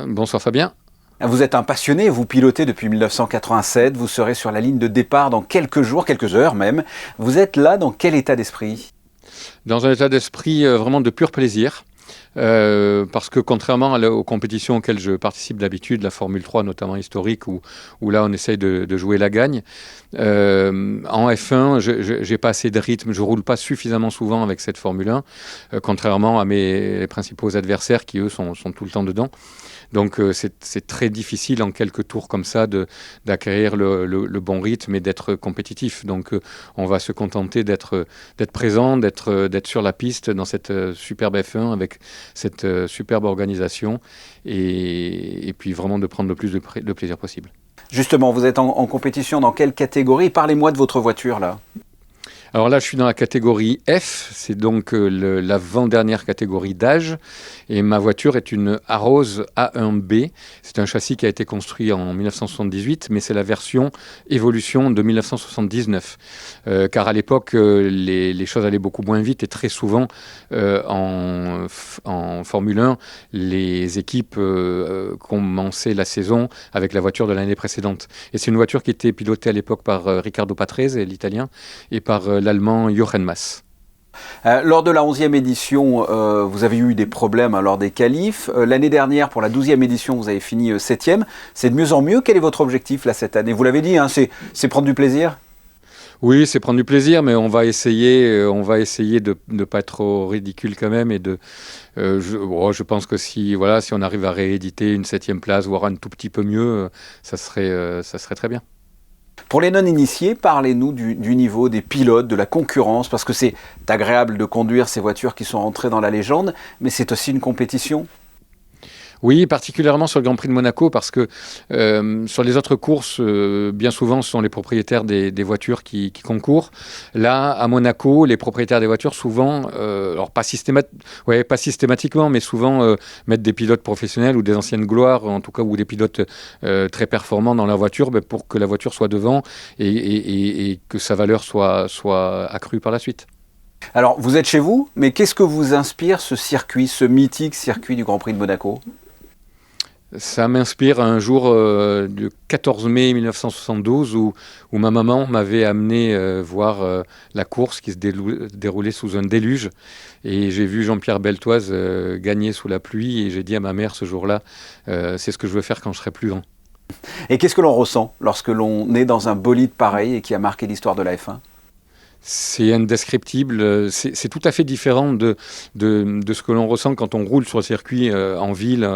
Bonsoir Fabien. Vous êtes un passionné, vous pilotez depuis 1987, vous serez sur la ligne de départ dans quelques jours, quelques heures même. Vous êtes là dans quel état d'esprit? Dans un état d'esprit vraiment de pur plaisir. Parce que contrairement aux compétitions auxquelles je participe d'habitude, la Formule 3 notamment historique, où là on essaye de jouer la gagne, en F1, je n'ai pas assez de rythme, je ne roule pas suffisamment souvent avec cette Formule 1, contrairement à mes principaux adversaires qui eux sont tout le temps dedans. Donc c'est très difficile en quelques tours comme ça d'acquérir le bon rythme et d'être compétitif. Donc on va se contenter d'être présent, d'être sur la piste dans cette superbe F1 avec cette superbe organisation et puis vraiment de prendre le plus de plaisir possible. Justement, vous êtes en compétition dans quelle catégorie? Parlez-moi de votre voiture là. Alors là, je suis dans la catégorie F, c'est donc l'avant-dernière catégorie d'âge. Et ma voiture est une Arose A1B. C'est un châssis qui a été construit en 1978, mais c'est la version évolution de 1979. Car à l'époque, les choses allaient beaucoup moins vite et très souvent, en Formule 1, les équipes commençaient la saison avec la voiture de l'année précédente. Et c'est une voiture qui était pilotée à l'époque par Riccardo Patrese, l'italien, et par l'allemand Jochen Mass. Lors de la 11e édition, vous avez eu des problèmes lors des qualifs. L'année dernière, pour la 12e édition, vous avez fini 7e. C'est de mieux en mieux. Quel est votre objectif là, cette année? Vous l'avez dit, hein, c'est prendre du plaisir? Oui, c'est prendre du plaisir, mais on va essayer de ne pas être trop ridicule quand même. Et je pense que si on arrive à rééditer une 7e place, voire un tout petit peu mieux, ça serait très bien. Pour les non-initiés, parlez-nous du niveau des pilotes, de la concurrence, parce que c'est agréable de conduire ces voitures qui sont rentrées dans la légende, mais c'est aussi une compétition. Oui, particulièrement sur le Grand Prix de Monaco, parce que sur les autres courses, bien souvent, ce sont les propriétaires des voitures qui concourent. Là, à Monaco, les propriétaires des voitures, souvent, alors pas systématiquement, mais souvent mettent des pilotes professionnels ou des anciennes gloires, en tout cas, ou des pilotes très performants dans leur voiture, pour que la voiture soit devant et que sa valeur soit accrue par la suite. Alors, vous êtes chez vous, mais qu'est-ce que vous inspire ce circuit, ce mythique circuit du Grand Prix de Monaco? Ça m'inspire un jour du 14 mai 1972 où ma maman m'avait amené voir la course qui se déroulait sous un déluge. Et j'ai vu Jean-Pierre Beltoise gagner sous la pluie et j'ai dit à ma mère ce jour-là, c'est ce que je veux faire quand je serai plus grand. Et qu'est-ce que l'on ressent lorsque l'on est dans un bolide pareil et qui a marqué l'histoire de la F1? C'est indescriptible, c'est tout à fait différent de ce que l'on ressent quand on roule sur le circuit en ville,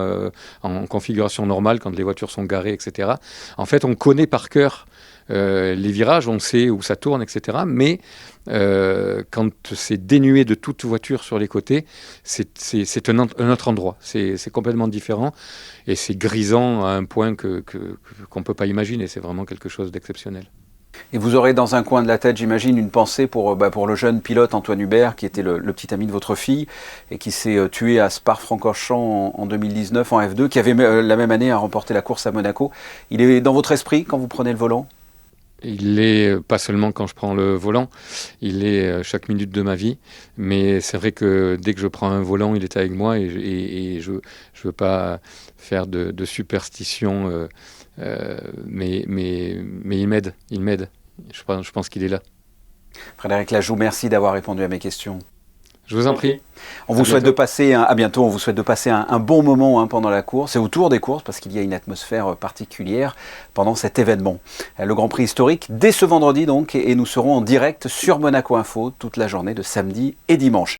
en configuration normale, quand les voitures sont garées, etc. En fait, on connaît par cœur les virages, on sait où ça tourne, etc. Mais quand c'est dénué de toute voiture sur les côtés, c'est un autre endroit. C'est complètement différent et c'est grisant à un point qu'on ne peut pas imaginer. C'est vraiment quelque chose d'exceptionnel. Et vous aurez dans un coin de la tête, j'imagine, une pensée pour le jeune pilote Antoine Hubert, qui était le petit ami de votre fille, et qui s'est tué à Spa-Francorchamps en 2019 en F2, qui avait la même année remporté la course à Monaco. Il est dans votre esprit quand vous prenez le volant? Il l'est pas seulement quand je prends le volant, il l'est chaque minute de ma vie. Mais c'est vrai que dès que je prends un volant, il est avec moi et je veux pas faire de superstition, mais il m'aide. Je pense qu'il est là. Frédéric Lajoux, merci d'avoir répondu à mes questions. Je vous en prie. On vous souhaite de passer à bientôt. On vous souhaite de passer un bon moment pendant la course et autour des courses parce qu'il y a une atmosphère particulière pendant cet événement. Le Grand Prix historique dès ce vendredi donc et nous serons en direct sur Monaco Info toute la journée de samedi et dimanche.